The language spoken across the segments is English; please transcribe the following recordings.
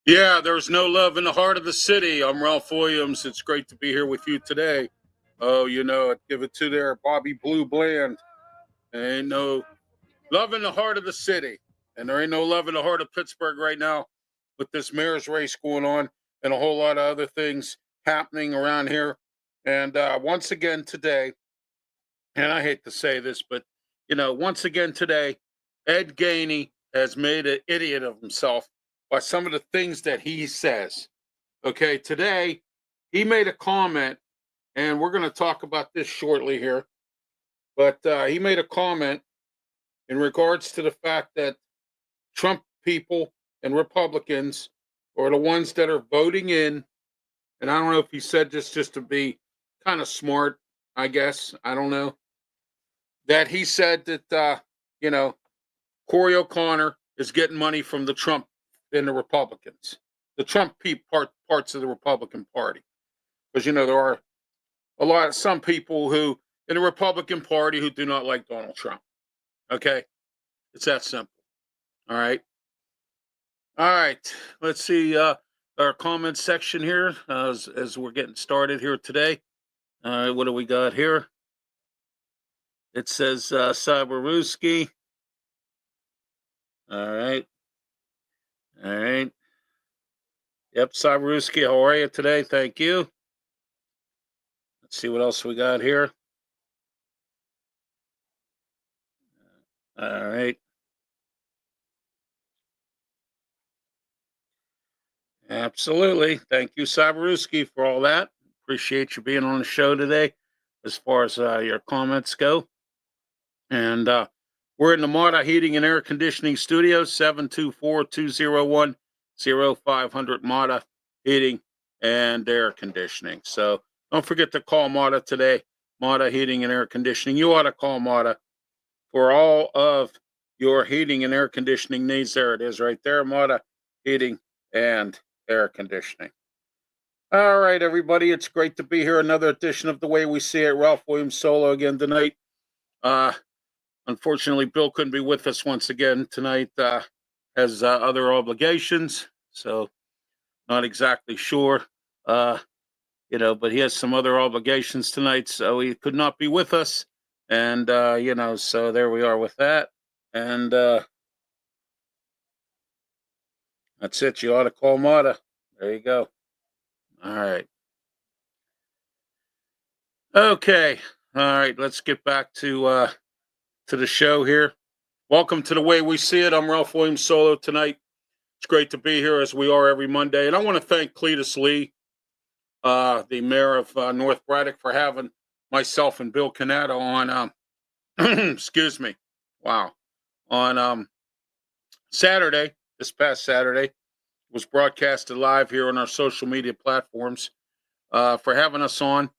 Yeah, there's no love in the heart of the city. I'm Ralph Williams. It's great to be here with you today. Oh, you know it. Give it to there, Bobby Blue Bland. There ain't no love in the heart of the city. And there ain't no love in the heart of Pittsburgh right now with this mayor's race going on and a whole lot of other things happening around here. And once again today, and I hate to say this, but, once again today, Ed Gainey has made an idiot of himself by some of the things that he says. Okay, today he made a comment, and we're going to talk about this shortly here. But he made a comment in regards to the fact that Trump people and Republicans are the ones that are voting in. And I don't know if he said this just to be kind of smart, I guess. I don't know. That he said that, Corey O'Connor is getting money from the Trump and the Republicans, the Trump parts of the Republican Party. Because, there are some people who in the Republican Party who do not like Donald Trump. Okay. It's that simple. All right. All right. Let's see our comment section here as we're getting started here today. All right. What do we got here? It says Cyberuski. All right. All right. Yep. Cyberuski, how are you today? Thank you. Let's see what else we got here. All right. Absolutely. Thank you, Cyberuski, for all that. Appreciate you being on the show today as far as your comments go. And we're in the Mata Heating and Air Conditioning Studio, 724-201-0500 Mata Heating and Air Conditioning. So don't forget to call Mata today, Mata Heating and Air Conditioning. You ought to call Mata for all of your heating and air conditioning needs. There it is right there, Mata Heating and Air Conditioning. All right, everybody, it's great to be here. Another edition of The Way We See It. Ralph Williams solo again tonight. Unfortunately, Bill couldn't be with us once again tonight. Has other obligations, so not exactly sure. But he has some other obligations tonight, so he could not be with us. And so there we are with that. And that's it. You ought to call Mata. There you go. All right. Okay. All right. Let's get back to the show here. Welcome to The Way We See It. I'm Ralph Williams solo tonight. It's great to be here as we are every Monday. And I want to thank Cletus Lee, the mayor of North Braddock, for having myself and Bill Canato on, excuse me, wow, on Saturday, this past Saturday. Was broadcasted live here on our social media platforms for having us on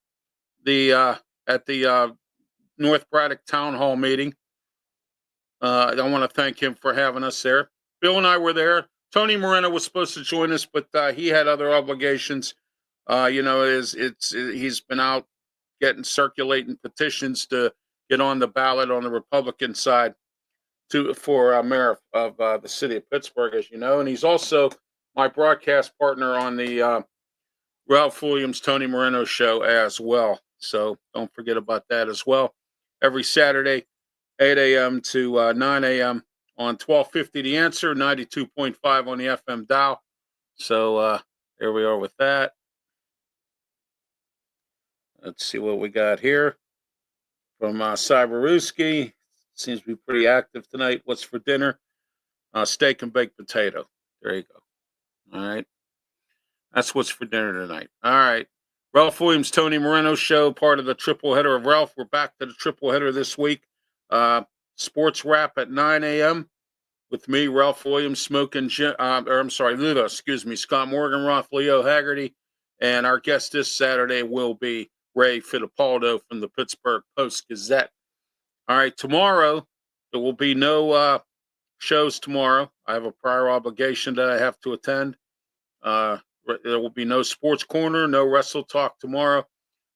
the at the North Braddock Town Hall meeting. I want to thank him for having us there. Bill and I were there. Tony Moreno was supposed to join us, but he had other obligations. He's been out circulating petitions to get on the ballot on the Republican side for mayor of the city of Pittsburgh, as you know, and he's also my broadcast partner on the Ralph Williams Tony Moreno show as well. So don't forget about that as well. Every Saturday, 8 a.m. to 9 a.m. on 1250 The Answer, 92.5 on the FM dial. So there we are with that. Let's see what we got here from Cyberuski. Seems to be pretty active tonight. What's for dinner? Steak and baked potato. There you go. All right. That's what's for dinner tonight. All right. Ralph Williams, Tony Moreno show, part of the triple header of Ralph. We're back to the triple header this week. Sports wrap at 9 a.m. with me, Ralph Williams, Scott Morgan, Roth, Leo Haggerty. And our guest this Saturday will be Ray Fittipaldo from the Pittsburgh Post-Gazette. All right. Tomorrow, there will be no shows tomorrow. I have a prior obligation that I have to attend. There will be no Sports Corner, no Wrestle Talk tomorrow.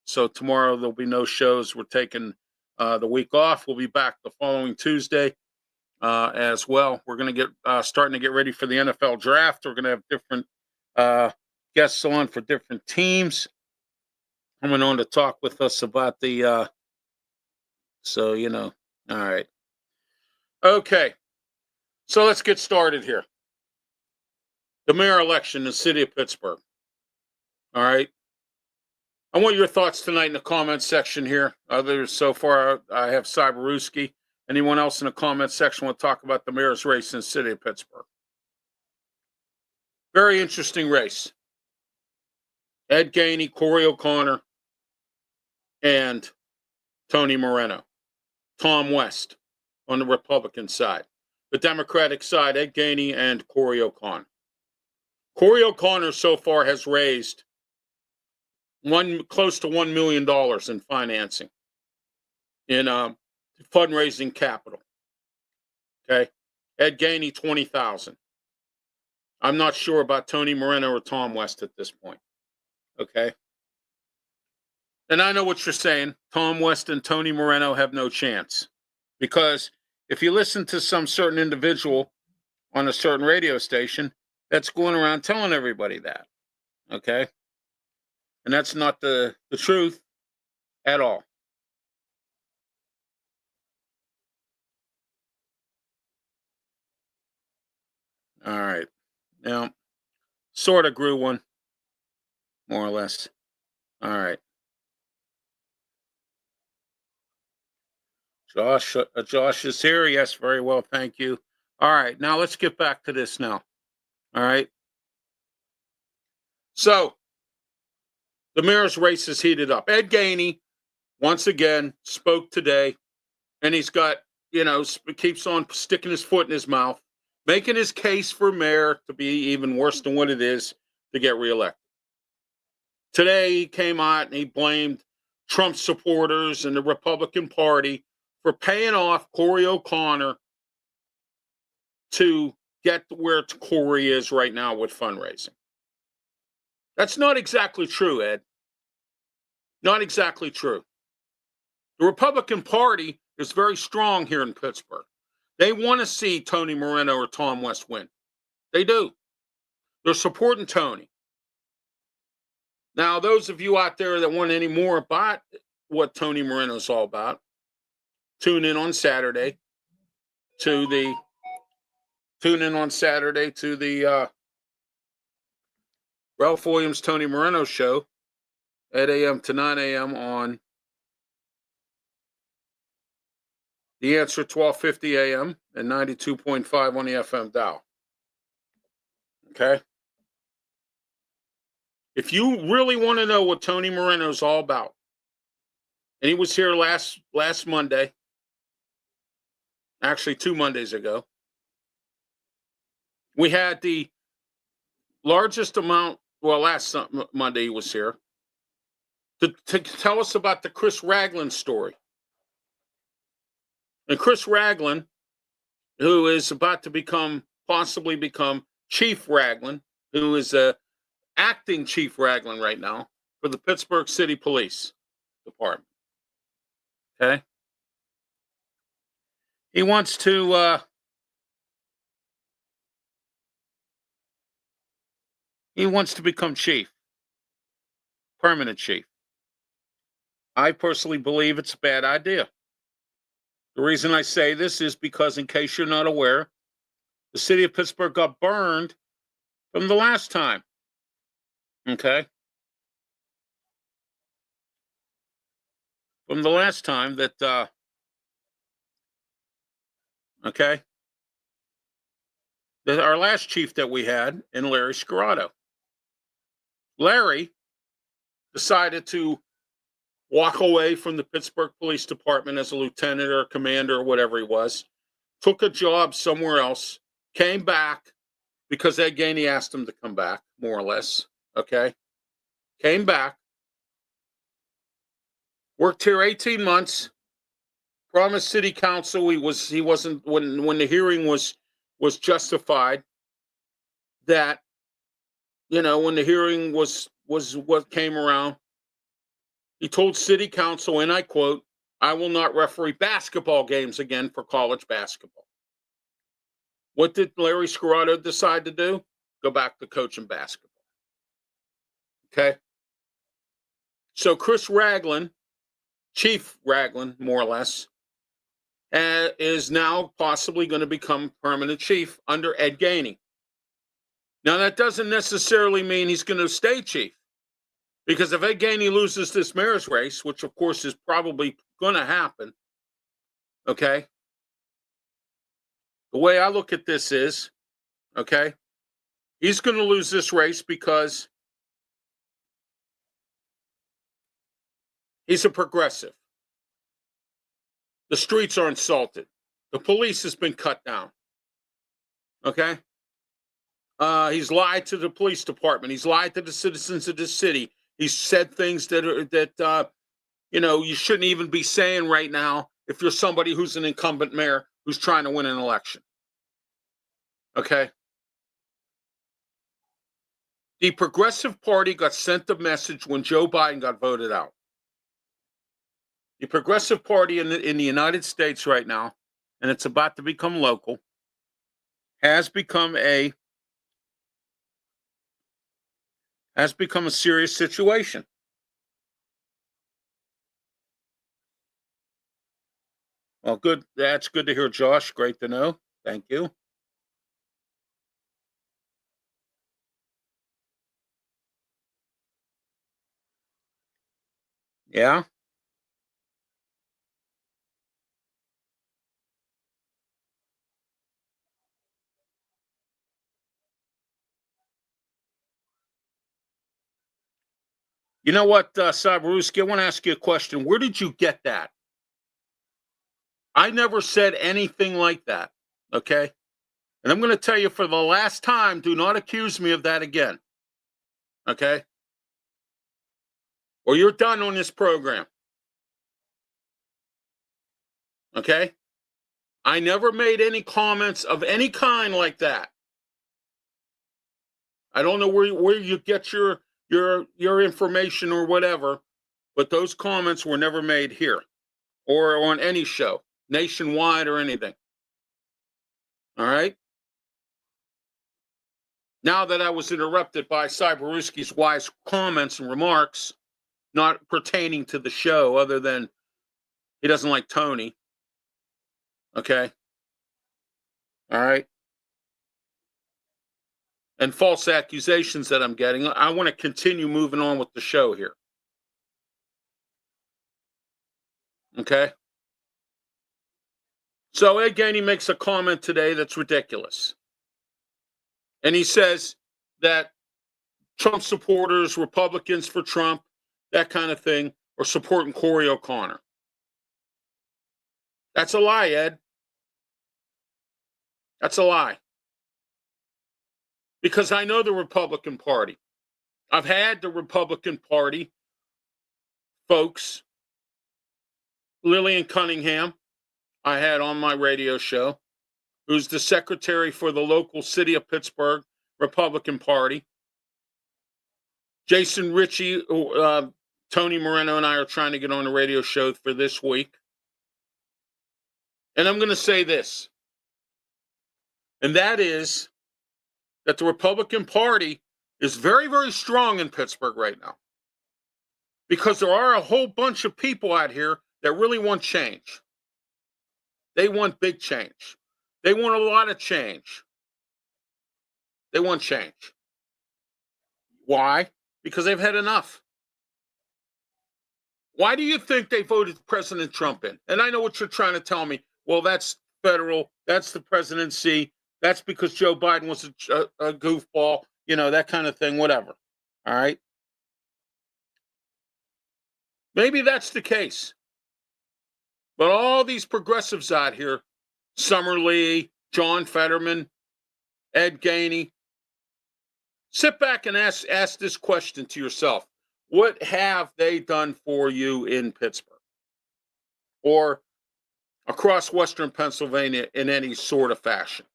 So tomorrow there'll be no shows. We're taking the week off. We'll be back the following Tuesday as well. We're going to get starting to get ready for the NFL draft. We're going to have different guests on for different teams coming on to talk with us about the, all right. Okay, so let's get started here. The mayor election in the city of Pittsburgh. All right. I want your thoughts tonight in the comments section here. Others so far, I have Cyberuski. Anyone else in the comments section want to talk about the mayor's race in the city of Pittsburgh? Very interesting race. Ed Gainey, Corey O'Connor, and Tony Moreno. Tom West on the Republican side. The Democratic side, Ed Gainey and Corey O'Connor. Corey O'Connor so far has raised close to $1 million in financing, in fundraising capital. Okay. Ed Gainey, 20,000. I'm not sure about Tony Moreno or Tom West at this point. Okay. And I know what you're saying. Tom West and Tony Moreno have no chance. Because if you listen to some certain individual on a certain radio station, that's going around telling everybody that. Okay. And that's not the truth at all. All right. Now, sort of grew one, more or less. All right. Josh is here. Yes, very well. Thank you. All right. Now let's get back to this now. All right. So the mayor's race is heated up. Ed Gainey, once again, spoke today, and he's got, keeps on sticking his foot in his mouth, making his case for mayor to be even worse than what it is to get reelected. Today, he came out and he blamed Trump supporters and the Republican Party for paying off Corey O'Connor to get where Corey is right now with fundraising. That's not exactly true, Ed. Not exactly true. The Republican Party is very strong here in Pittsburgh. They want to see Tony Moreno or Tom West win. They do. They're supporting Tony. Now, those of you out there that want any more about what Tony Moreno is all about, tune in on Saturday to the Ralph Williams Tony Moreno show at 8 a.m. to 9 a.m. on The Answer, 1250 a.m. and 92.5 on the FM dial. Okay? If you really want to know what Tony Moreno is all about, and he was here last Monday, actually 2 Mondays ago, we had the largest amount, last Monday he was here, to tell us about the Chris Ragland story. And Chris Ragland, who is about to possibly become Chief Ragland, who is acting Chief Ragland right now for the Pittsburgh City Police Department. Okay? He wants to become chief, permanent chief. I personally believe it's a bad idea. The reason I say this is because, in case you're not aware, the city of Pittsburgh got burned from the last time. Okay? From the last time that, okay? Our last chief that we had, in Larry Scirotto. Larry decided to walk away from the Pittsburgh Police Department as a lieutenant or a commander or whatever he was, took a job somewhere else, came back because Ed Gainey asked him to come back, more or less, okay? Came back, worked here 18 months, promised city council he wasn't, when the hearing was justified, that, when the hearing was what came around, he told city council, and I quote, "I will not referee basketball games again for college basketball." What did Larry Scirotto decide to do? Go back to coaching basketball. Okay. So Chris Ragland, Chief Ragland, more or less, is now possibly going to become permanent chief under Ed Gainey. Now, that doesn't necessarily mean he's going to stay chief, because if Ed Gainey loses this mayor's race, which of course is probably going to happen, okay, the way I look at this is, okay, he's going to lose this race because he's a progressive. The streets are insulted. The police has been cut down. Okay? He's lied to the police department. He's lied to the citizens of this city. He's said things that you shouldn't even be saying right now if you're somebody who's an incumbent mayor who's trying to win an election. Okay? The Progressive Party got sent the message when Joe Biden got voted out. The Progressive Party in the United States right now, and it's about to become local, has become a serious situation. Well, good. That's good to hear, Josh. Great to know. Thank you. Yeah. You know what, Cyberuski, I want to ask you a question. Where did you get that? I never said anything like that. Okay. And I'm going to tell you for the last time, do not accuse me of that again. Okay. Or you're done on this program. Okay. I never made any comments of any kind like that. I don't know where you get your information or whatever, but those comments were never made here or on any show, nationwide or anything. All right. Now that I was interrupted by Cyberuski's wise comments and remarks, not pertaining to the show, other than he doesn't like Tony. Okay. All right. And false accusations that I'm getting. I want to continue moving on with the show here. Okay. So Ed Gainey makes a comment today that's ridiculous. And he says that Trump supporters, Republicans for Trump, that kind of thing, are supporting Corey O'Connor. That's a lie, Ed. That's a lie. Because I know the Republican Party. I've had the Republican Party folks, Lillian Cunningham, I had on my radio show, who's the secretary for the local city of Pittsburgh Republican Party. Jason Ritchie, Tony Moreno and I are trying to get on the radio show for this week. And I'm going to say this, and that is that the Republican Party is very, very strong in Pittsburgh right now, because there are a whole bunch of people out here that really want change. They want big change. They want a lot of change. They want change. Why? Because they've had enough. Why do you think they voted President Trump in? And I know what you're trying to tell me. Well, that's federal. That's the presidency. That's because Joe Biden was a goofball, that kind of thing, whatever. All right. Maybe that's the case. But all these progressives out here, Summer Lee, John Fetterman, Ed Gainey, sit back and ask this question to yourself. What have they done for you in Pittsburgh or across Western Pennsylvania in any sort of fashion?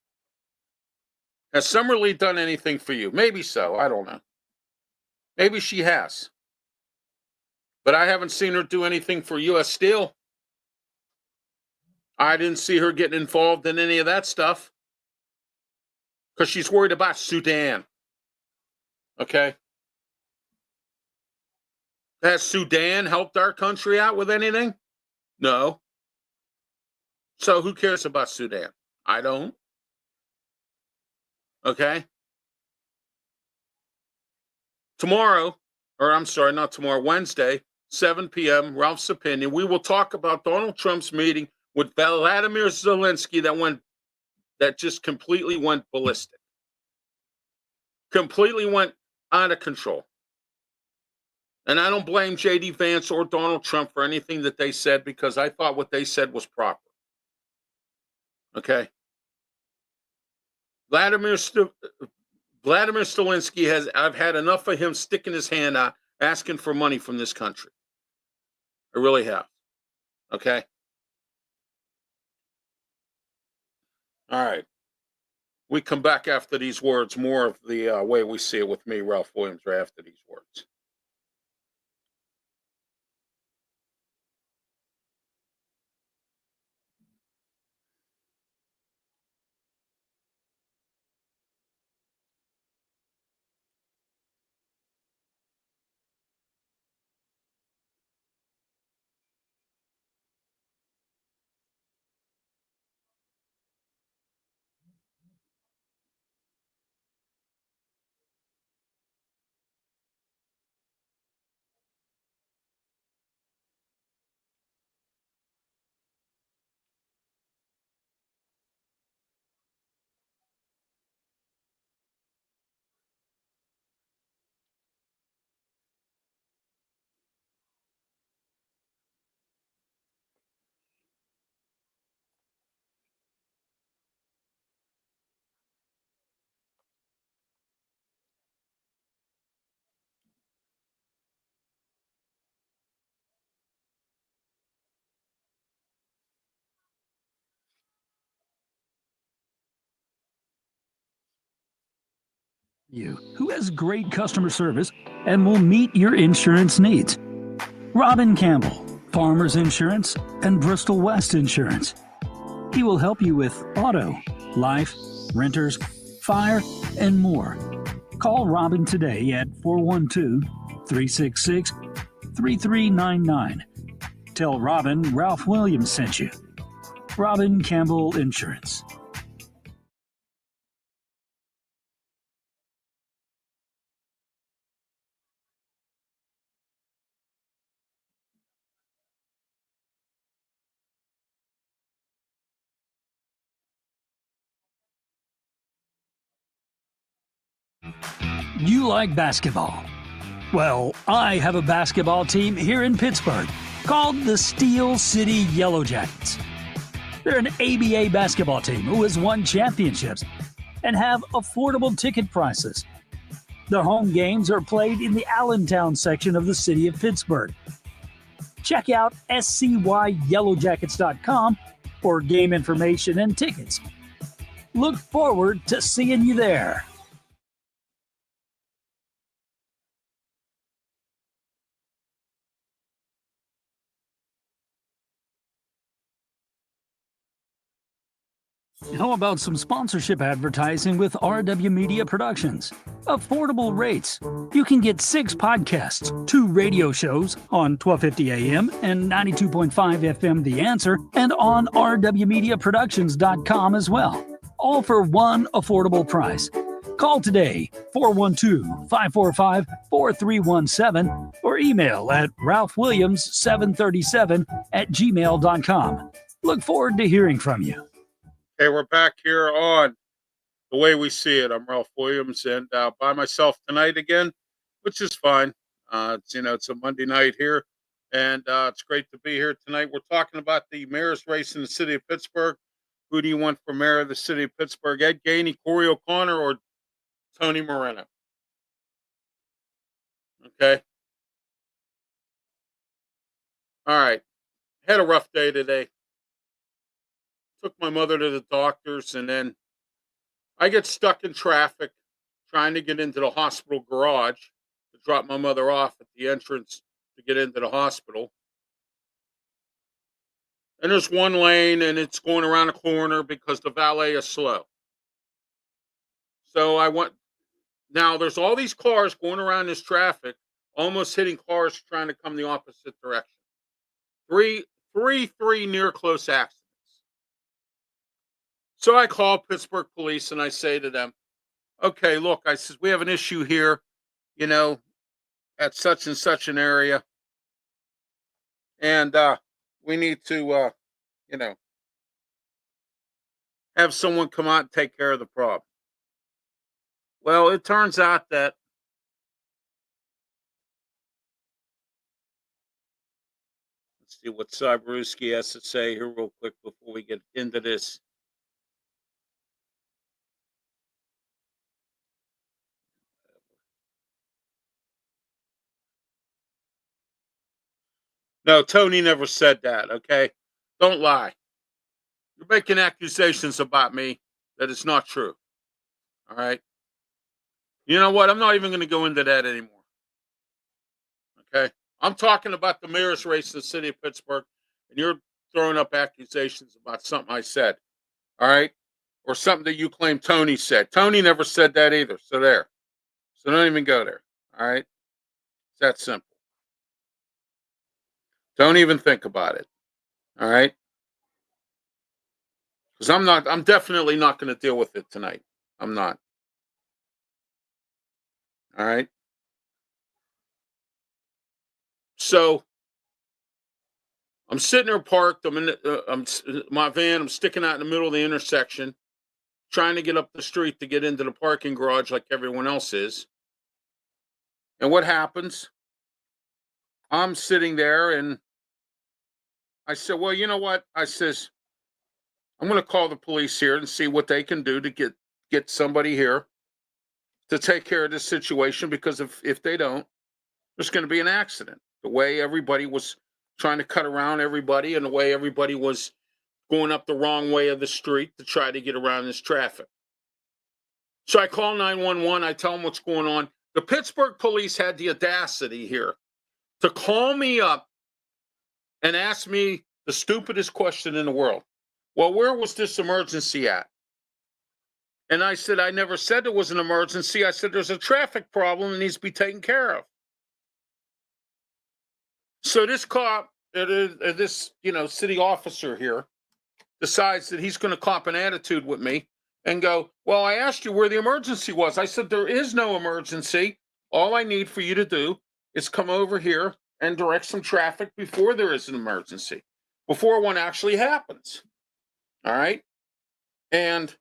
Has Summer Lee done anything for you? Maybe so. I don't know. Maybe she has. But I haven't seen her do anything for U.S. Steel. I didn't see her getting involved in any of that stuff because she's worried about Sudan. Okay? Has Sudan helped our country out with anything? No. So who cares about Sudan? I don't. Okay. Tomorrow, or I'm sorry, not tomorrow, Wednesday, 7 p.m., Ralph's Opinion, we will talk about Donald Trump's meeting with Vladimir Zelensky that just completely went ballistic. Completely went out of control. And I don't blame J.D. Vance or Donald Trump for anything that they said, because I thought what they said was proper. Okay. Vladimir Zelensky I've had enough of him sticking his hand out, asking for money from this country. I really have. Okay. All right. We come back after these words, more of the way we see it with me, Ralph Williams, right after these words. Who has great customer service and will meet your insurance needs. Robin Campbell, Farmers Insurance and Bristol West Insurance. He will help you with auto, life, renters, fire, and more. Call Robin today at 412-366-3399. Tell Robin Ralph Williams sent you. Robin Campbell Insurance. You like basketball? Well, I have a basketball team here in Pittsburgh called the Steel City Yellow Jackets. They're an ABA basketball team who has won championships and have affordable ticket prices. Their home games are played in the Allentown section of the city of Pittsburgh. Check out scyyellowjackets.com for game information and tickets. Look forward to seeing you there. How about some sponsorship advertising with RW Media Productions? Affordable rates. You can get 6 podcasts, 2 radio shows on 1250 AM and 92.5 FM The Answer, and on rwmediaproductions.com as well. All for one affordable price. Call today, 412-545-4317, or email at ralphwilliams737@gmail.com. Look forward to hearing from you. Okay, we're back here on The Way We See It. I'm Ralph Williams, and by myself tonight again, which is fine. It's a Monday night here, and it's great to be here tonight. We're talking about the mayor's race in the city of Pittsburgh. Who do you want for mayor of the city of Pittsburgh? Ed Gainey, Corey O'Connor, or Tony Moreno? Okay. All right. Had a rough day today. Took my mother to the doctors, and then I get stuck in traffic trying to get into the hospital garage to drop my mother off at the entrance to get into the hospital. And there's one lane, and it's going around a corner because the valet is slow. So I went. Now there's all these cars going around this traffic almost hitting cars trying to come the opposite direction. Three near close accidents. So I call Pittsburgh police and I say to them, okay, look, I says, we have an issue here, you know, at such and such an area. And we need to, you know, have someone come out and take care of the problem. Well, it turns out that let's see what Cyberuski has to say here real quick before we get into this. No, Tony never said that, okay? Don't lie. You're making accusations about me that is not true. All right? You know what? I'm not even going to go into that anymore. Okay? I'm talking about the mayor's race in the city of Pittsburgh, and you're throwing up accusations about something I said. All right? Or something that you claim Tony said. Tony never said that either. So there. So don't even go there. All right? It's that simple. Don't even think about it. All right? Because I'm definitely not going to deal with it tonight. I'm not. All right? So I'm sitting there parked. I'm in my van. I'm sticking out in the middle of the intersection, trying to get up the street to get into the parking garage like everyone else is. And what happens? I'm sitting there and I said, well, you know what? I says, I'm going to call the police here and see what they can do to get somebody here to take care of this situation, because if they don't, there's going to be an accident. The way everybody was trying to cut around everybody and the way everybody was going up the wrong way of the street to try to get around this traffic. So I call 911. I tell them what's going on. The Pittsburgh police had the audacity here to call me up and ask me the stupidest question in the world. Well, where was this emergency at? And I said, I never said there was an emergency. I said, there's a traffic problem that needs to be taken care of. So this cop, this, city officer here decides that he's going to cop an attitude with me and go, well, I asked you where the emergency was. I said, there is no emergency. All I need for you to do is come over here and direct some traffic before there is an emergency, before one actually happens. All right. And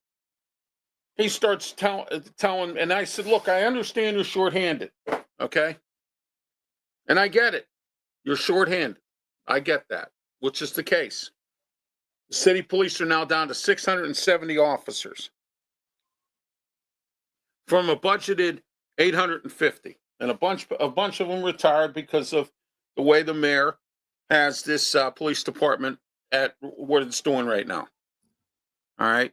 he starts telling, and I said, look, I understand you're shorthanded. Okay. And I get it. You're shorthanded. I get that, which is the case. The city police are now down to 670 officers from a budgeted 850, and a bunch of them retired because of the way the mayor has this police department at what it's doing right now. All right.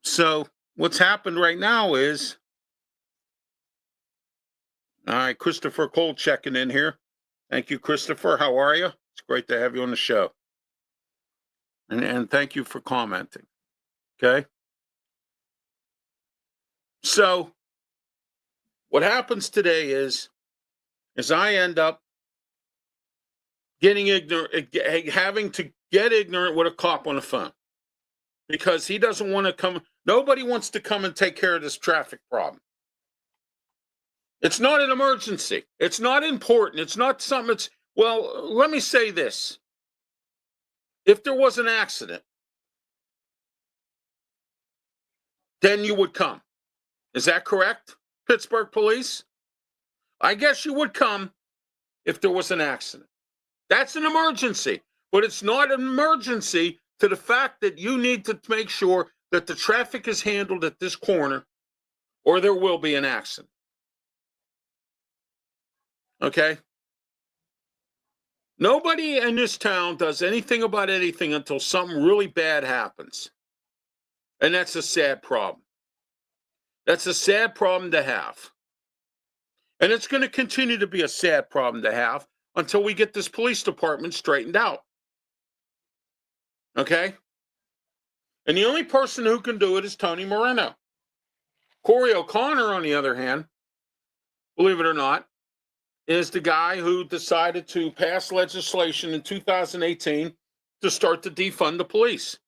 So what's happened right now is, all right, Christopher Cole checking in here. Thank you, Christopher. How are you? It's great to have you on the show. And thank you for commenting. Okay. So what happens today is I end up getting ignorant, having to get ignorant with a cop on the phone, because he doesn't want to come. Nobody wants to come and take care of this traffic problem. It's not an emergency. It's not important. It's not something well, let me say this. If there was an accident, then you would come. Is that correct, Pittsburgh police? I guess you would come if there was an accident. That's an emergency, but it's not an emergency to the fact that you need to make sure that the traffic is handled at this corner, or there will be an accident. Okay? Nobody in this town does anything about anything until something really bad happens. And that's a sad problem. That's a sad problem to have. And it's going to continue to be a sad problem to have until we get this police department straightened out. Okay? And the only person who can do it is Tony Moreno. Corey O'Connor, on the other hand, believe it or not, is the guy who decided to pass legislation in 2018 to start to defund the police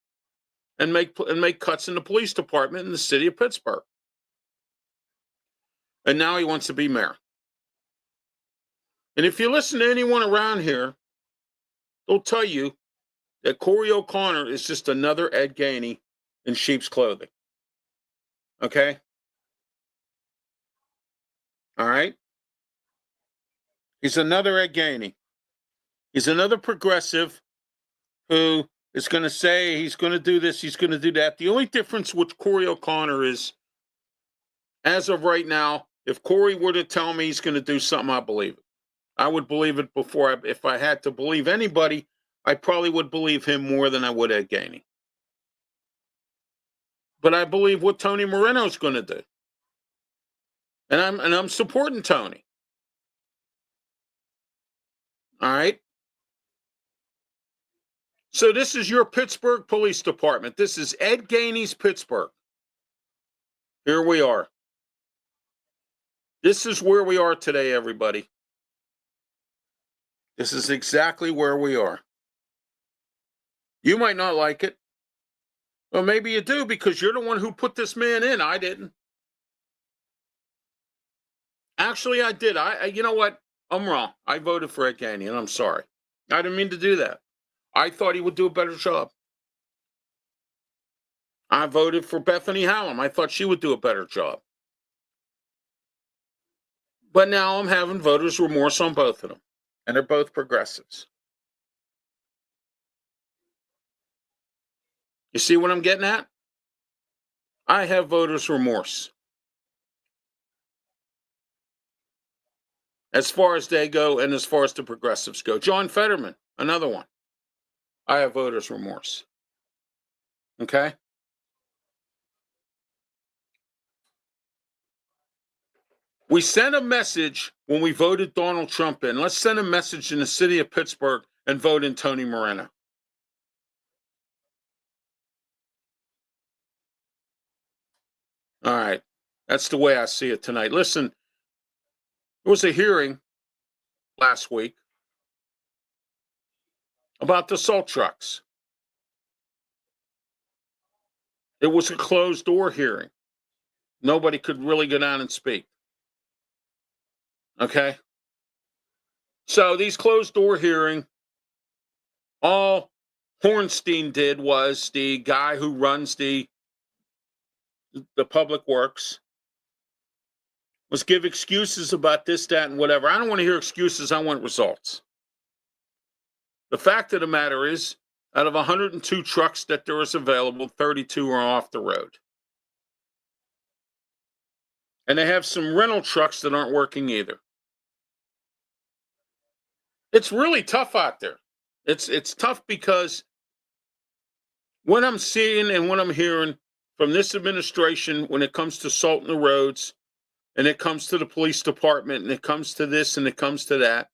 and make cuts in the police department in the city of Pittsburgh. And now he wants to be mayor. And if you listen to anyone around here, they'll tell you that Corey O'Connor is just another Ed Gainey in sheep's clothing. Okay? All right? He's another Ed Gainey. He's another progressive who is going to say he's going to do this, he's going to do that. The only difference with Corey O'Connor is, as of right now, if Corey were to tell me he's going to do something, I believe it. I would believe it before. If I had to believe anybody, I probably would believe him more than I would Ed Gainey. But I believe what Tony Moreno's going to do. And I'm supporting Tony. All right? So this is your Pittsburgh Police Department. This is Ed Gainey's Pittsburgh. Here we are. This is where we are today, everybody. This is exactly where we are. You might not like it. Well, maybe you do because you're the one who put this man in. I didn't. Actually, I did. You know what? I'm wrong. I voted for Ed Gainey, and I'm sorry. I didn't mean to do that. I thought he would do a better job. I voted for Bethany Hallam. I thought she would do a better job. But now I'm having voters' remorse on both of them. And they're both progressives. You see what I'm getting at? I have voters' remorse. As far as they go and as far as the progressives go. John Fetterman, another one. I have voters' remorse. Okay? We sent a message when we voted Donald Trump in. Let's send a message in the city of Pittsburgh and vote in Tony Moreno. All right. That's the way I see it tonight. Listen, there was a hearing last week about the salt trucks. It was a closed door hearing. Nobody could really go down and speak. Okay? So these closed door hearing, all Hornstein did was, the guy who runs the public works, was give excuses about this, that, and whatever. I don't want to hear excuses. I want results. The fact of the matter is, out of 102 trucks that there is available, 32 are off the road. And they have some rental trucks that aren't working either. It's really tough out there. It's tough because what I'm seeing and what I'm hearing from this administration when it comes to salting the roads, and it comes to the police department, and it comes to this, and it comes to that,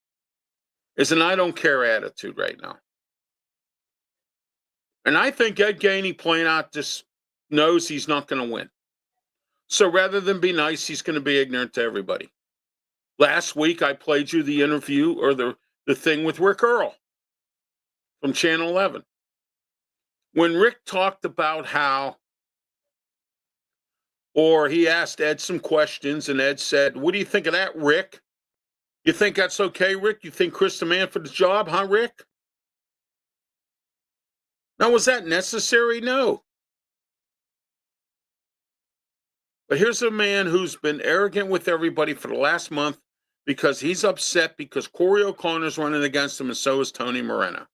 is an I don't care attitude right now. And I think Ed Gainey playing out just knows he's not going to win. So rather than be nice, he's going to be ignorant to everybody. Last week, I played you the interview or the thing with Rick Earl from Channel 11. When Rick talked about how, or he asked Ed some questions, and Ed said, "What do you think of that, Rick? You think that's okay, Rick? You think Chris the man for the job, huh, Rick?" Now, was that necessary? No. But here's a man who's been arrogant with everybody for the last month because he's upset because Corey O'Connor's running against him, and so is Tony Moreno.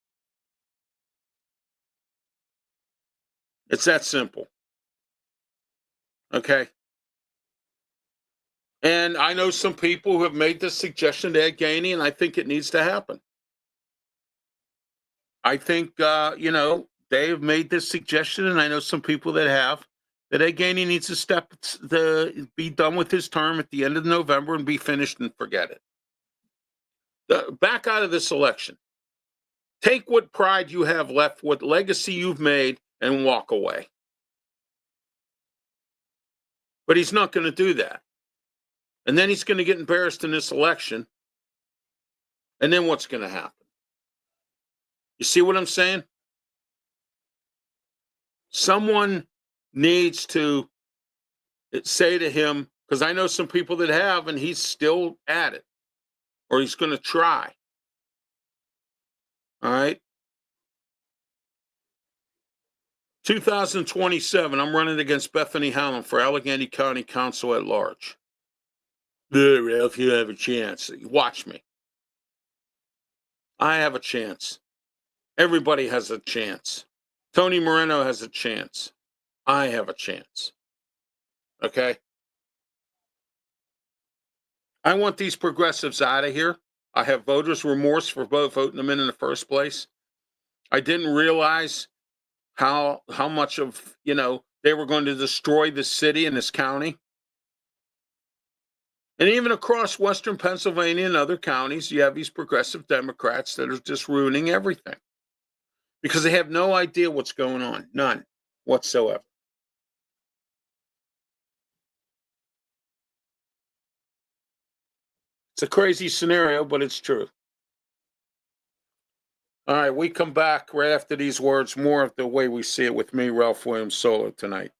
It's that simple. Okay? And I know some people who have made this suggestion to Ed Gainey, and I think it needs to happen. I think, they have made this suggestion, and I know some people that have, that Ed Gainey needs to be done with his term at the end of November and be finished and forget it. Back out of this election. Take what pride you have left, what legacy you've made, and walk away. But he's not going to do that. And then he's going to get embarrassed in this election. And then what's going to happen? You see what I'm saying? Someone needs to say to him, because I know some people that have, and he's still at it, or he's going to try. All right? 2027, I'm running against Bethany Howland for Allegheny County Council at Large. Ralph, you have a chance. Watch me. I have a chance. Everybody has a chance. Tony Moreno has a chance. I have a chance. Okay? I want these progressives out of here. I have voters' remorse for voting them in the first place. I didn't realize how much of, they were going to destroy this city and this county. And even across Western Pennsylvania and other counties, you have these progressive Democrats that are just ruining everything because they have no idea what's going on. None whatsoever. It's a crazy scenario, but it's true. All right, we come back right after these words, more of the way we see it with me, Ralph Williams Solo, tonight.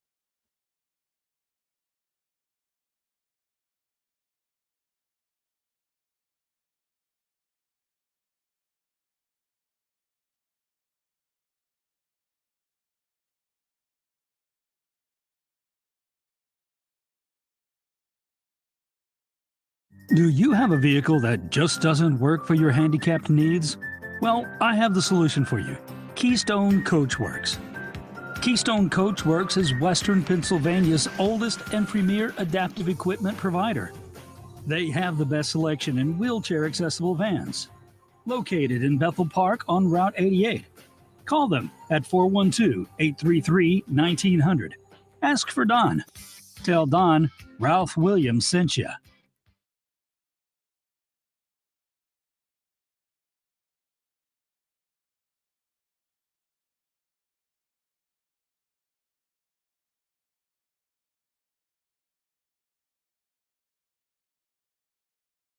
Do you have a vehicle that just doesn't work for your handicapped needs? Well, I have the solution for you. Keystone Coachworks. Keystone Coachworks is Western Pennsylvania's oldest and premier adaptive equipment provider. They have the best selection in wheelchair-accessible vans. Located in Bethel Park on Route 88. Call them at 412-833-1900. Ask for Don. Tell Don Ralph Williams sent you.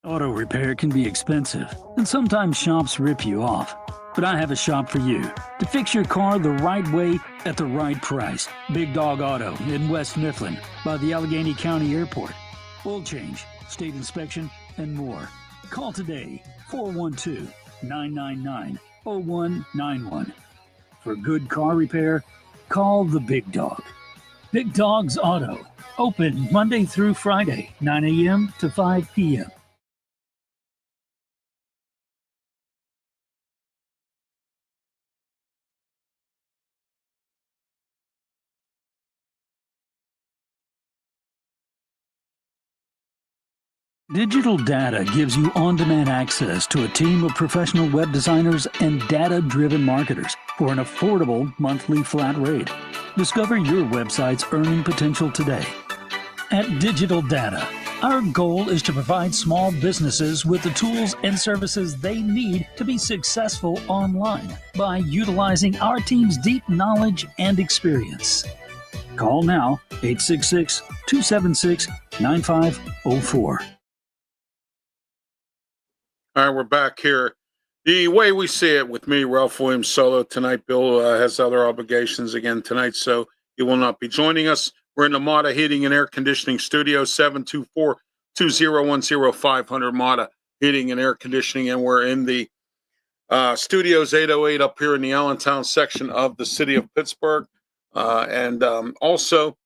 Auto repair can be expensive, and sometimes shops rip you off. But I have a shop for you to fix your car the right way at the right price. Big Dog Auto in West Mifflin by the Allegheny County Airport. Oil change, state inspection, and more. Call today, 412-999-0191. For good car repair, call the Big Dog. Big Dog's Auto. Open Monday through Friday, 9 a.m. to 5 p.m. Digital Data gives you on-demand access to a team of professional web designers and data-driven marketers for an affordable monthly flat rate. Discover your website's earning potential today. At Digital Data, our goal is to provide small businesses with the tools and services they need to be successful online by utilizing our team's deep knowledge and experience. Call now, 866-276-9504. All right, we're back here. The way we see it with me, Ralph Williams Solo, tonight. Bill has other obligations again tonight, so he will not be joining us. We're in the Mata Heating and Air Conditioning Studio, 724-201-0500 Mata Heating and Air Conditioning, and we're in the Studios 808 up here in the Allentown section of the city of Pittsburgh. Also,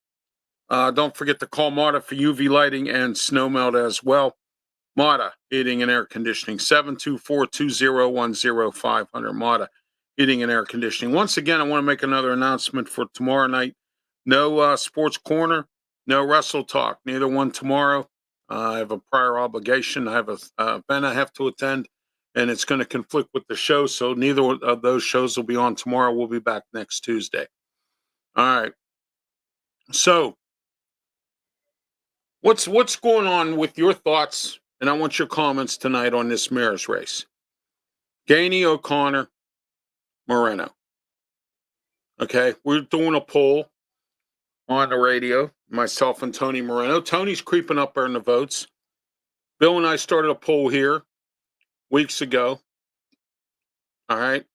don't forget to call Mata for UV lighting and snow melt as well. Mata Heating and Air Conditioning, 724-201-0500. Mata Heating and Air Conditioning. Once again, I want to make another announcement for tomorrow night. No Sports Corner, no Wrestle Talk, neither one tomorrow. I have a prior obligation. I have an event I have to attend, and it's going to conflict with the show, so neither of those shows will be on tomorrow. We'll be back next Tuesday. All right. So, what's going on with your thoughts? And I want your comments tonight on this mayor's race. Gainey, O'Connor, Moreno. Okay, we're doing a poll on the radio. myself and Tony Moreno. Tony's creeping up there in the votes. Bill and I started a poll here weeks ago. All right.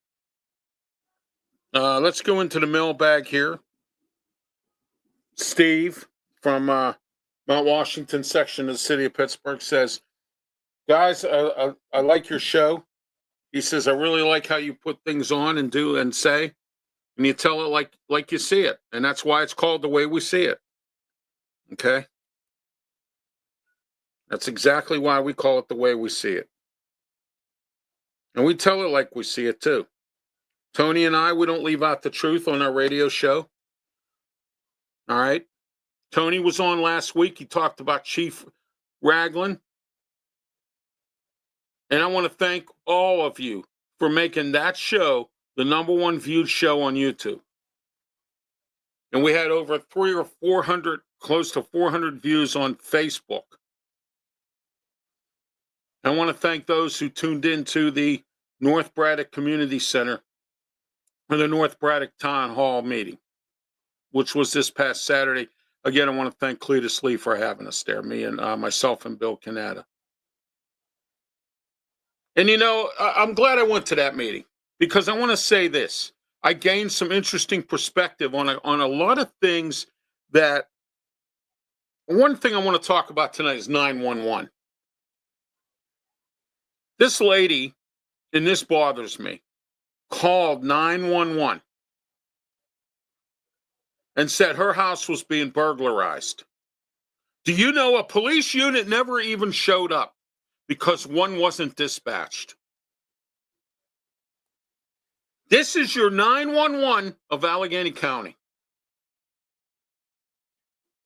Let's go into the mailbag here. Steve from Mount Washington section of the city of Pittsburgh says, guys, I like your show. He says, I really like how you put things on and do and say, and you tell it like you see it. And that's why it's called The Way We See It. Okay? That's exactly why we call it The Way We See It. And we tell it like we see it too. Tony and I, we don't leave out the truth on our radio show. All right? Tony was on last week. He talked about Chief Ragland. And I want to thank all of you for making that show the #1 viewed show on YouTube. And we had over 300 or 400, close to 400 views on Facebook. I want to thank those who tuned into the North Braddock Community Center for the North Braddock Town Hall meeting, which was this past Saturday. Again, I want to thank Cletus Lee for having us there, me and myself and Bill Canada. And, you know, I'm glad I went to that meeting because I want to say this. I gained some interesting perspective on a lot of things that one thing I want to talk about tonight is 911. This lady, and this bothers me, called 911 and said her house was being burglarized. Do you know a police unit never even showed up because one wasn't dispatched? This is your 911 of Allegheny County.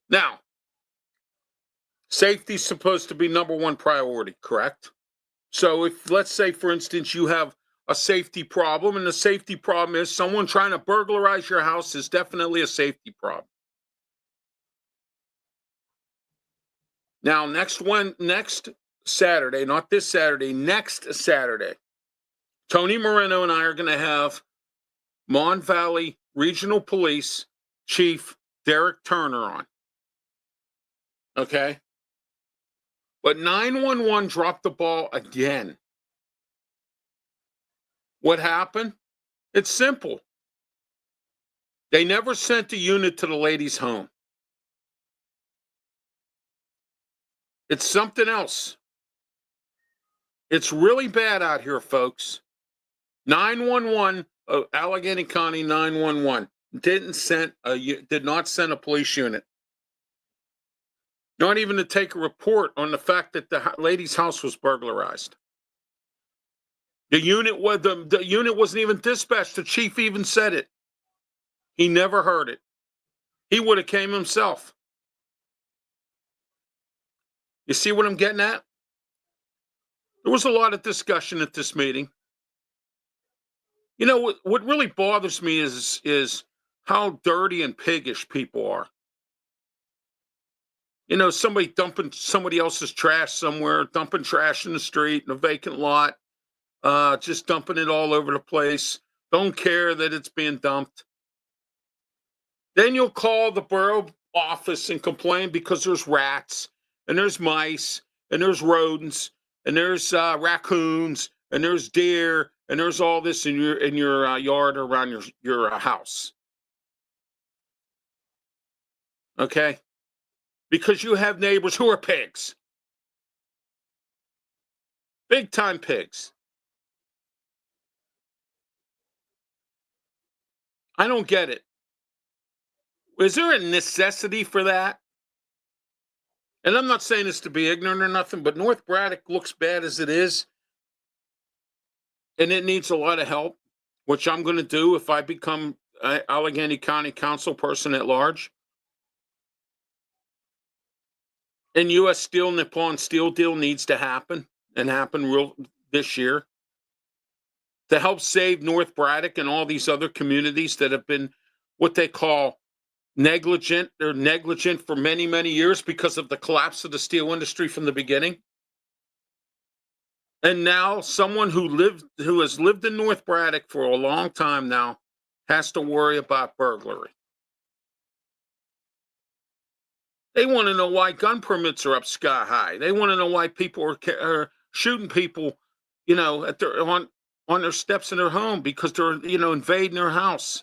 Now, safety's supposed to be #1 priority, correct? So if, let's say, for instance, you have a safety problem, and the safety problem is someone trying to burglarize your house is definitely a safety problem. Now, next Saturday, not this Saturday, next Saturday, Tony Moreno and I are going to have Mon Valley Regional Police Chief Derek Turner on. Okay? But 911 dropped the ball again. What happened? It's simple. They never sent a unit to the lady's home. It's something else. It's really bad out here, folks. 911, Allegheny County 911 did not send a police unit. Not even to take a report on the fact that the lady's house was burglarized. The unit wasn't even dispatched. The chief even said it. He never heard it. He would have came himself. You see what I'm getting at? There was a lot of discussion at this meeting. You know, what really bothers me is how dirty and piggish people are. You know, somebody dumping somebody else's trash somewhere, dumping trash in the street in a vacant lot, just dumping it all over the place. Don't care that it's being dumped. Then you'll call the borough office and complain because there's rats and there's mice and there's rodents and there's raccoons and there's deer and there's all this in your yard around your house. Okay? Because you have neighbors who are pigs. Big time pigs. I don't get it. Is there a necessity for that? And I'm not saying this to be ignorant or nothing, but North Braddock looks bad as it is. And it needs a lot of help, which I'm going to do if I become Allegheny County Council person at large. And U.S. Steel, Nippon Steel deal needs to happen and happen this year to help save North Braddock and all these other communities that have been what they call negligent. They're negligent for many, many years because of the collapse of the steel industry from the beginning. And now someone who has lived in North Braddock for a long time now has to worry about burglary. They want to know why gun permits are up sky high. They want to know why people are shooting people, at their on their steps in their home because they're invading their house.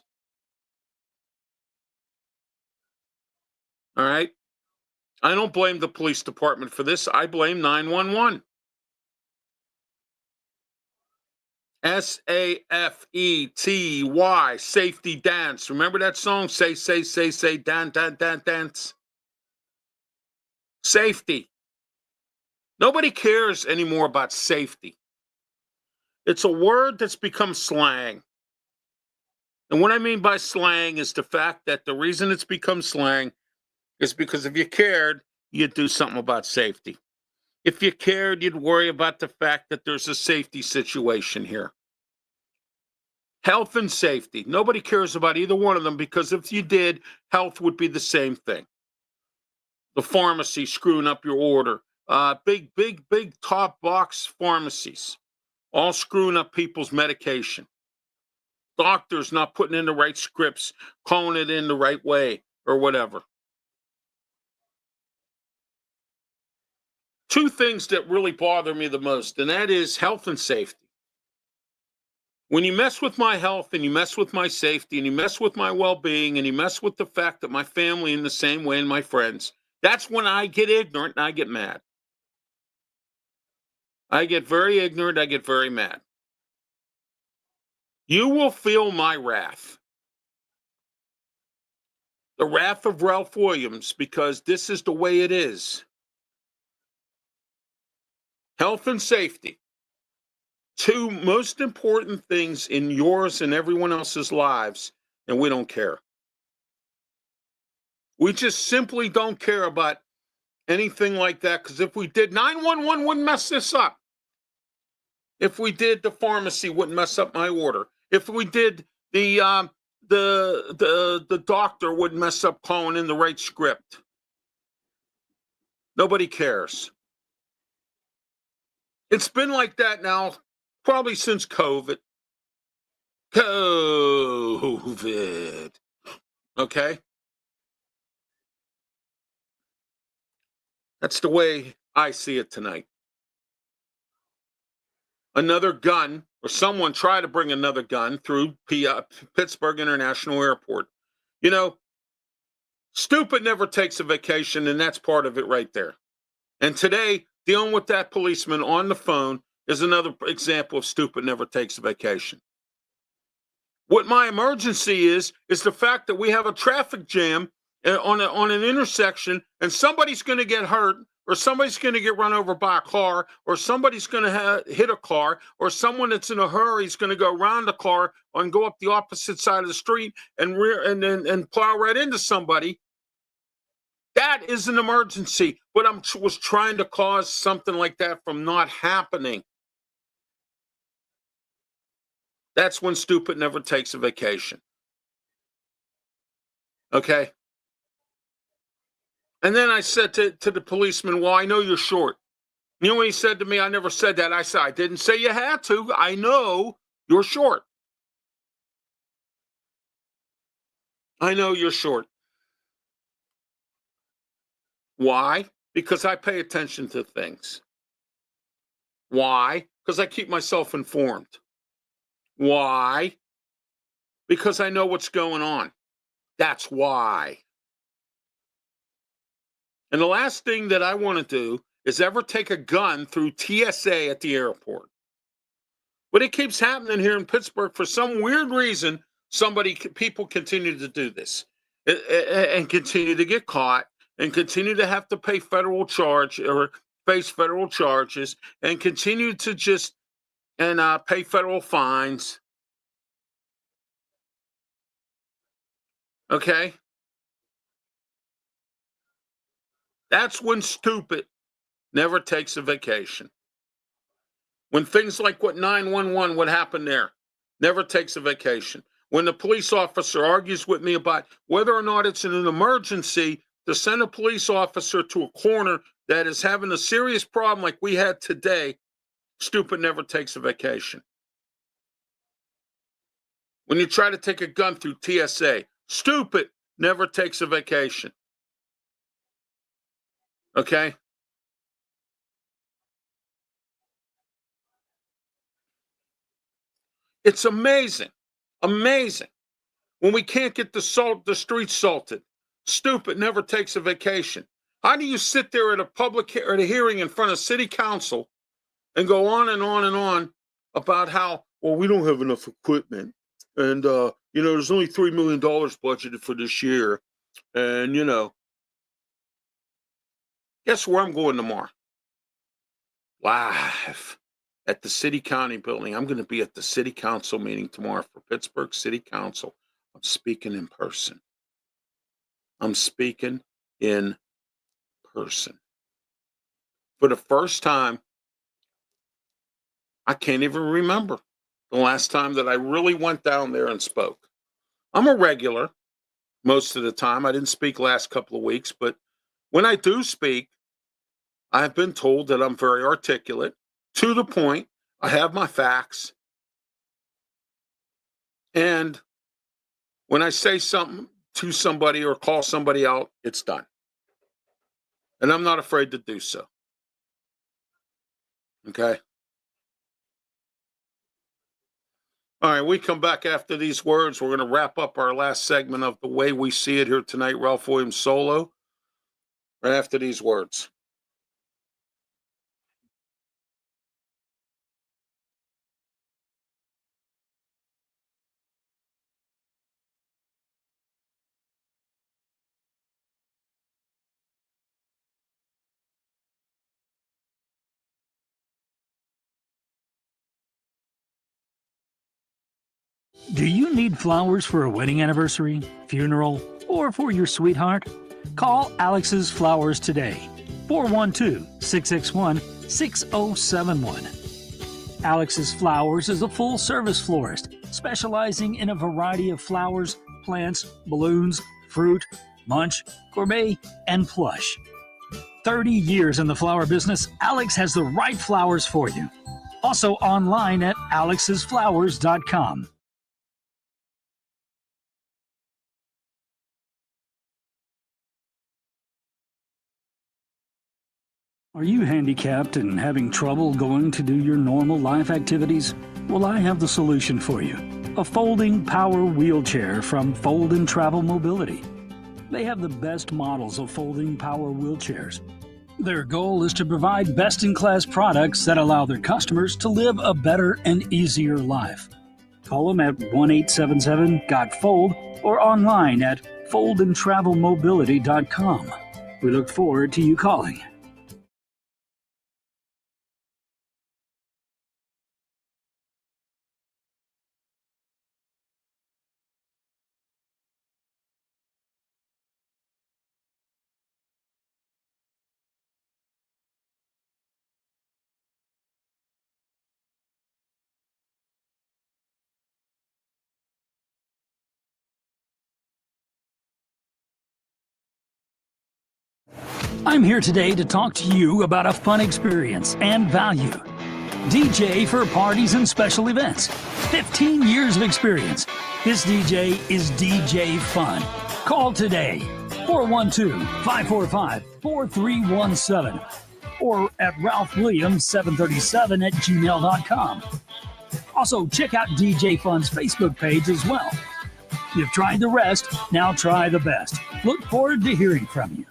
All right. I don't blame the police department for this. I blame 911. SAFETY, safety dance. Remember that song? Say, dance. Safety. Nobody cares anymore about safety. It's a word that's become slang. And what I mean by slang is the fact that the reason it's become slang is because if you cared, you'd do something about safety. If you cared, you'd worry about the fact that there's a safety situation here. Health and safety. Nobody cares about either one of them because if you did, health would be the same thing. The pharmacy screwing up your order. Big top box pharmacies, all screwing up people's medication. Doctors not putting in the right scripts, calling it in the right way, or whatever. Two things that really bother me the most, and that is health and safety. When you mess with my health and you mess with my safety and you mess with my well-being and you mess with the fact that my family in the same way and my friends, that's when I get ignorant and I get mad. I get very ignorant, I get very mad. You will feel my wrath. The wrath of Ralph Williams, because this is the way it is. Health and safety. Two most important things in yours and everyone else's lives, and we don't care. We just simply don't care about anything like that, because if we did, 911 wouldn't mess this up. If we did, the pharmacy wouldn't mess up my order. If we did, the doctor wouldn't mess up calling in the right script. Nobody cares. It's been like that now probably since COVID. Okay? That's the way I see it tonight. Another gun, or someone tried to bring another gun through Pittsburgh International Airport. Stupid never takes a vacation, and that's part of it right there. And today, dealing with that policeman on the phone is another example of stupid never takes a vacation. What my emergency is the fact that we have a traffic jam on an intersection, and somebody's going to get hurt, or somebody's going to get run over by a car, or somebody's going to hit a car, or someone that's in a hurry is going to go around the car and go up the opposite side of the street and plow right into somebody. That is an emergency, but I was trying to cause something like that from not happening. That's when stupid never takes a vacation. Okay? And then I said to the policeman, well, I know you're short. You know what he said to me? I never said that. I said, I didn't say you had to. I know you're short. I know you're short. Why? Because I pay attention to things. Why? Because I keep myself informed. Why? Because I know what's going on. That's why. And the last thing that I want to do is ever take a gun through TSA at the airport. But it keeps happening here in Pittsburgh for some weird reason. People continue to do this and continue to get caught and continue to have to pay federal charge or face federal charges and continue to just pay federal fines. Okay? That's when stupid never takes a vacation. When things like what 911 would happen there, never takes a vacation. When the police officer argues with me about whether or not it's an emergency to send a police officer to a corner that is having a serious problem like we had today, stupid never takes a vacation. When you try to take a gun through TSA, stupid never takes a vacation. Okay? It's amazing. Amazing. When we can't get the streets salted. Stupid never takes a vacation. How do you sit there at at a hearing in front of city council and go on and on and on about how, well, we don't have enough equipment. And, there's only $3 million budgeted for this year. And, guess where I'm going tomorrow? Live at the city county building. I'm going to be at the city council meeting tomorrow for Pittsburgh City Council. I'm speaking in person. I'm speaking in person. For the first time, I can't even remember the last time that I really went down there and spoke. I'm a regular most of the time. I didn't speak last couple of weeks, but when I do speak, I've been told that I'm very articulate, to the point. I have my facts. And when I say something to somebody or call somebody out, it's done. And I'm not afraid to do so. Okay? All right, we come back after these words. We're going to wrap up our last segment of The Way We See It here tonight, Ralph Williams solo, right after these words. Do you need flowers for a wedding anniversary, funeral, or for your sweetheart? Call Alex's Flowers today. 412-661-6071. Alex's Flowers is a full-service florist specializing in a variety of flowers, plants, balloons, fruit, munch, gourmet, and plush. 30 years in the flower business, Alex has the right flowers for you. Also online at alexsflowers.com. Are you handicapped and having trouble going to do your normal life activities? Well, I have the solution for you. A folding power wheelchair from Fold and Travel Mobility. They have the best models of folding power wheelchairs. Their goal is to provide best-in-class products that allow their customers to live a better and easier life. Call them at 1-877-GOT-FOLD or online at foldandtravelmobility.com. We look forward to you calling. I'm here today to talk to you about a fun experience and value. DJ for parties and special events. 15 years of experience. This DJ is DJ Fun. Call today. 412-545-4317 or at ralphwilliams737@gmail.com. Also, check out DJ Fun's Facebook page as well. You've tried the rest, now try the best. Look forward to hearing from you.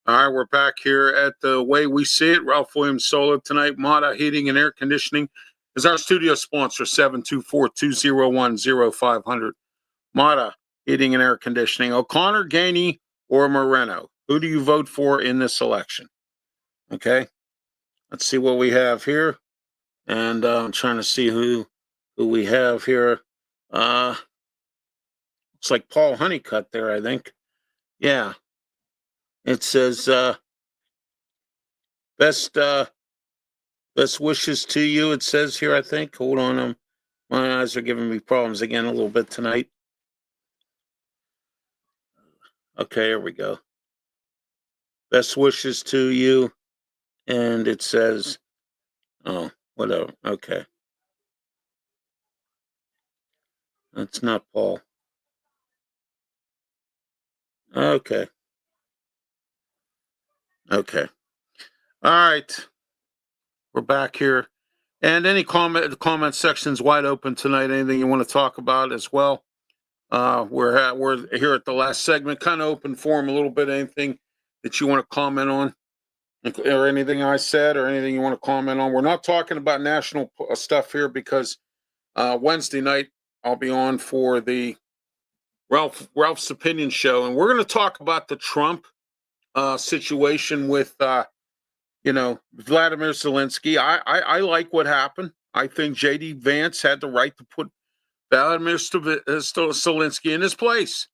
All right, we're back here at The Way We See It. Ralph Williams solo tonight. Mata Heating and Air Conditioning is our studio sponsor, 724-201-0500. Mata Heating and Air Conditioning. O'Connor, Gainey, or Moreno? Who do you vote for in this election? Okay, let's see what we have here. And I'm trying to see who we have here. Looks like Paul Honeycutt there, I think. Yeah. It says, best wishes to you, it says here, I think. Hold on. My eyes are giving me problems again a little bit tonight. Okay, here we go. Best wishes to you. And it says, oh, whatever. Okay. That's not Paul. Okay. Okay. All right. We're back here. And any the comment section's wide open tonight. Anything you want to talk about as well? We're here at the last segment, kind of open forum a little bit. Anything that you want to comment on, or anything I said, or anything you want to comment on? We're not talking about national stuff here because Wednesday night I'll be on for the Ralph's Opinion Show, and we're going to talk about the Trump situation with Vladimir Zelensky. I like what happened. I think J.D. Vance had the right to put Vladimir Zelensky in his place.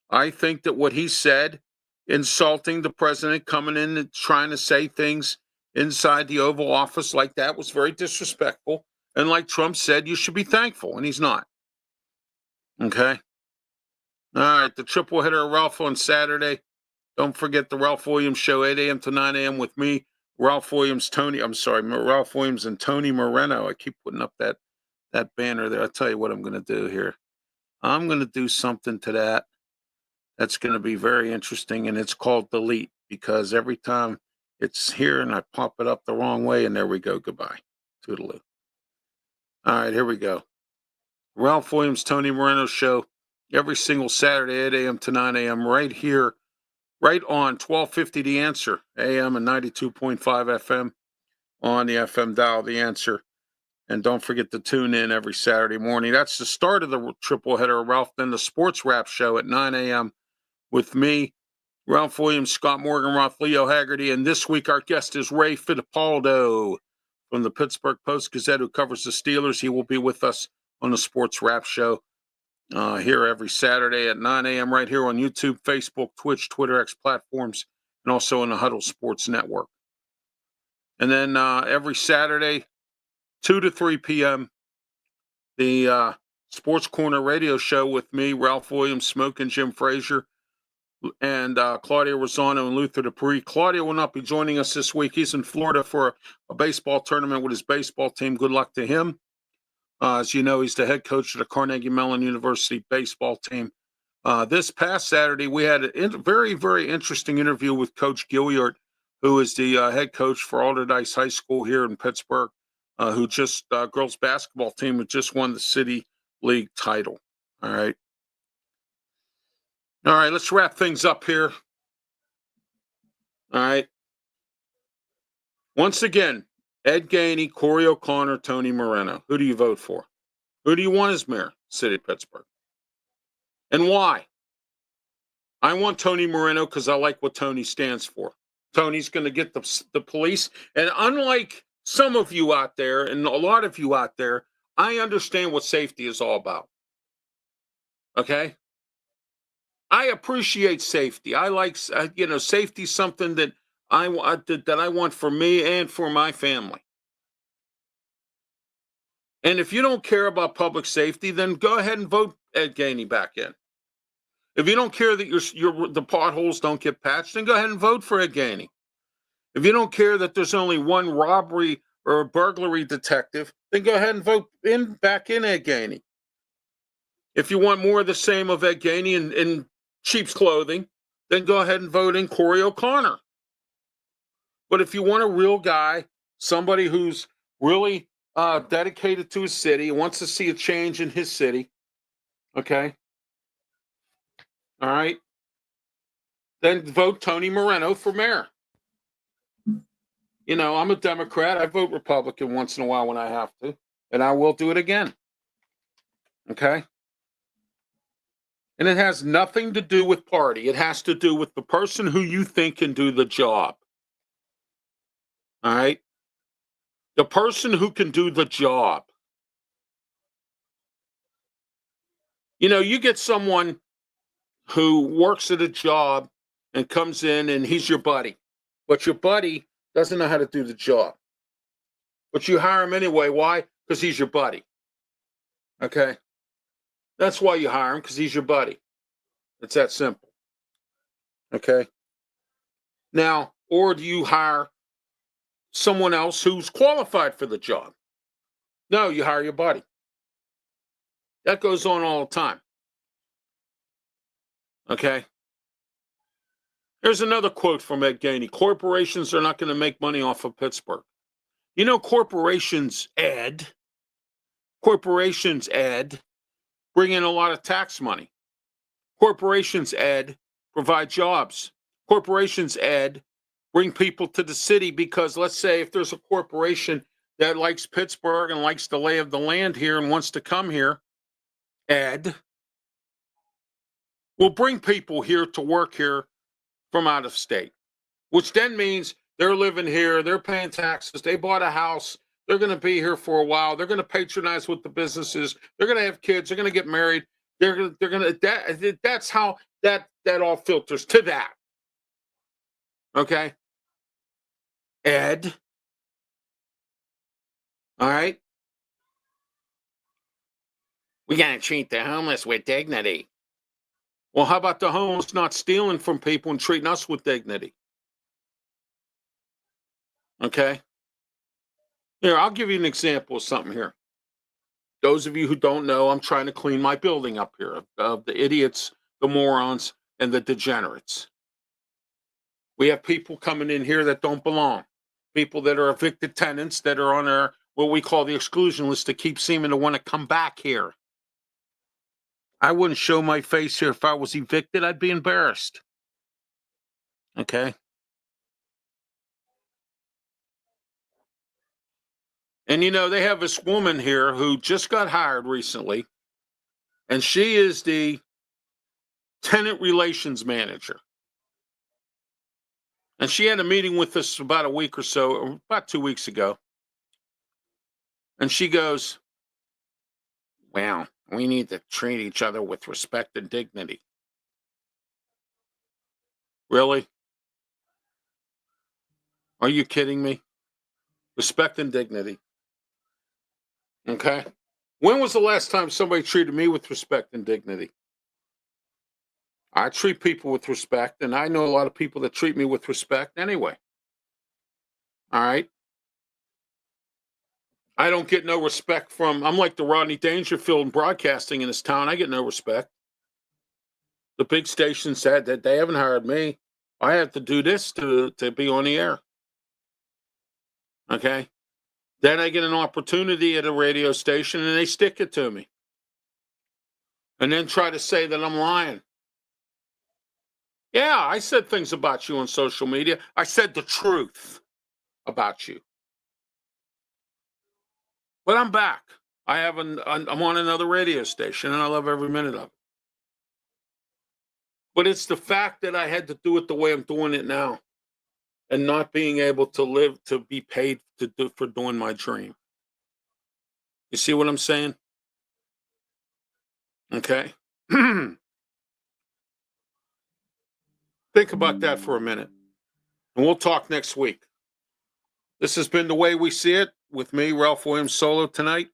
I think that what he said, insulting the president, coming in and trying to say things inside the Oval Office like that, was very disrespectful. And like Trump said, you should be thankful, and he's not. Okay? All right, the triple hitter of Ralph on Saturday. Don't forget the Ralph Williams Show, 8 a.m. to 9 a.m. with me, Ralph Williams and Tony Moreno. I keep putting up that banner there. I'll tell you what I'm going to do here. I'm going to do something to that that's going to be very interesting, and it's called delete, because every time it's here and I pop it up the wrong way, and there we go. Goodbye. Toodaloo. All right, here we go. Ralph Williams, Tony Moreno Show, every single Saturday, 8 a.m. to 9 a.m. right here, right on 1250 The Answer, AM and 92.5 FM on the FM dial, The Answer. And don't forget to tune in every Saturday morning. That's the start of the triple header, Ralph. Then the Sports Wrap Show at 9 a.m. with me, Ralph Williams, Scott Morganroth, Leo Haggerty. And this week our guest is Ray Fittipaldo from the Pittsburgh Post-Gazette, who covers the Steelers. He will be with us on the Sports Wrap Show here every Saturday at 9 a.m. right here on YouTube, Facebook, Twitch, Twitter, X platforms, and also on the Huddle Sports Network. And then every Saturday, 2 to 3 p.m., the Sports Corner radio show with me, Ralph Williams, Smoke, and Jim Frazier, and Claudio Rosano and Luther Dupree. Claudio will not be joining us this week. He's in Florida for a baseball tournament with his baseball team. Good luck to him. As you know, he's the head coach of the Carnegie Mellon University baseball team. This past Saturday, we had a very, very interesting interview with Coach Gilliard, who is the head coach for Alderdice High School here in Pittsburgh, who just, girls basketball team, who just won the City League title. All right. All right, let's wrap things up here. All right. Once again, Ed Gainey, Corey O'Connor, Tony Moreno. Who do you vote for? Who do you want as mayor, City of Pittsburgh? And why? I want Tony Moreno because I like what Tony stands for. Tony's going to get the police. And unlike some of you out there and a lot of you out there, I understand what safety is all about. Okay? I appreciate safety. I like, safety is something that I want for me and for my family. And if you don't care about public safety, then go ahead and vote Ed Gainey back in. If you don't care that the potholes don't get patched, then go ahead and vote for Ed Gainey. If you don't care that there's only one robbery or a burglary detective, then go ahead and vote back in Ed Gainey. If you want more of the same of Ed Gainey in sheep's clothing, then go ahead and vote in Corey O'Connor. But if you want a real guy, somebody who's really dedicated to his city, wants to see a change in his city, okay? All right? Then vote Tony Moreno for mayor. You know, I'm a Democrat. I vote Republican once in a while when I have to, and I will do it again. Okay? And it has nothing to do with party. It has to do with the person who you think can do the job. All right? The person who can do the job. You know, you get someone who works at a job and comes in and he's your buddy, but your buddy doesn't know how to do the job. But you hire him anyway. Why? Because he's your buddy. Okay? That's why you hire him, because he's your buddy. It's that simple. Okay? Now, or do you hire someone else who's qualified for the job? No, you hire your buddy. That goes on all the time. Okay? Here's another quote from Ed Gainey. Corporations are not going to make money off of Pittsburgh. You know, corporations, Ed, bring in a lot of tax money. Corporations, Ed, provide jobs. Corporations, Ed, bring people to the city because let's say if there's a corporation that likes Pittsburgh and likes the lay of the land here and wants to come here, Ed, will bring people here to work here from out of state, which then means they're living here, they're paying taxes, they bought a house, they're going to be here for a while, they're going to patronize with the businesses, they're going to have kids, they're going to get married, that's how that all filters to that. Okay? Ed. All right? We got to treat the homeless with dignity. Well, how about the homeless not stealing from people and treating us with dignity? Okay? Here, I'll give you an example of something here. Those of you who don't know, I'm trying to clean my building up here of the idiots, the morons, and the degenerates. We have people coming in here that don't belong. People that are evicted tenants that are on our, what we call the exclusion list that keep seeming to want to come back here. I wouldn't show my face here if I was evicted. I'd be embarrassed. Okay? And you know, they have this woman here who just got hired recently, and she is the tenant relations manager. And she had a meeting with us about a week or so, or about 2 weeks ago. And she goes, well, we need to treat each other with respect and dignity. Really? Are you kidding me? Respect and dignity. Okay? When was the last time somebody treated me with respect and dignity? I treat people with respect, and I know a lot of people that treat me with respect anyway. All right? I don't get no respect from, I'm like the Rodney Dangerfield in broadcasting in this town. I get no respect. The big station said that they haven't hired me. I have to do this to be on the air. Okay? Then I get an opportunity at a radio station and they stick it to me. And then try to say that I'm lying. Yeah, I said things about you on social media. I said the truth about you. But I'm back. I'm on another radio station and I love every minute of it. But it's the fact that I had to do it the way I'm doing it now and not being able to live, to be paid for doing my dream. You see what I'm saying? Okay. Think about that for a minute. And we'll talk next week. This has been The Way We See It with me, Ralph Williams, solo tonight.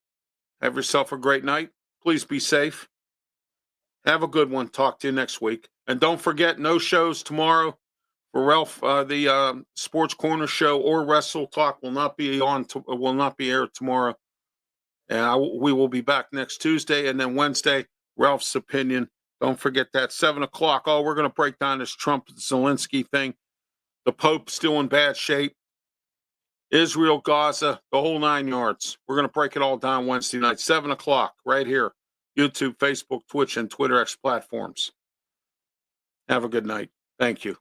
Have yourself a great night. Please be safe. Have a good one. Talk to you next week. And don't forget, no shows tomorrow for Ralph. The Sports Corner show or Wrestle Talk will not be aired tomorrow. And we will be back next Tuesday, and then Wednesday, Ralph's Opinion. Don't forget that 7 o'clock. Oh, we're going to break down this Trump-Zelensky thing. The Pope's still in bad shape. Israel, Gaza, the whole 9 yards. We're going to break it all down Wednesday night, 7 o'clock, right here. YouTube, Facebook, Twitch, and Twitter X platforms. Have a good night. Thank you.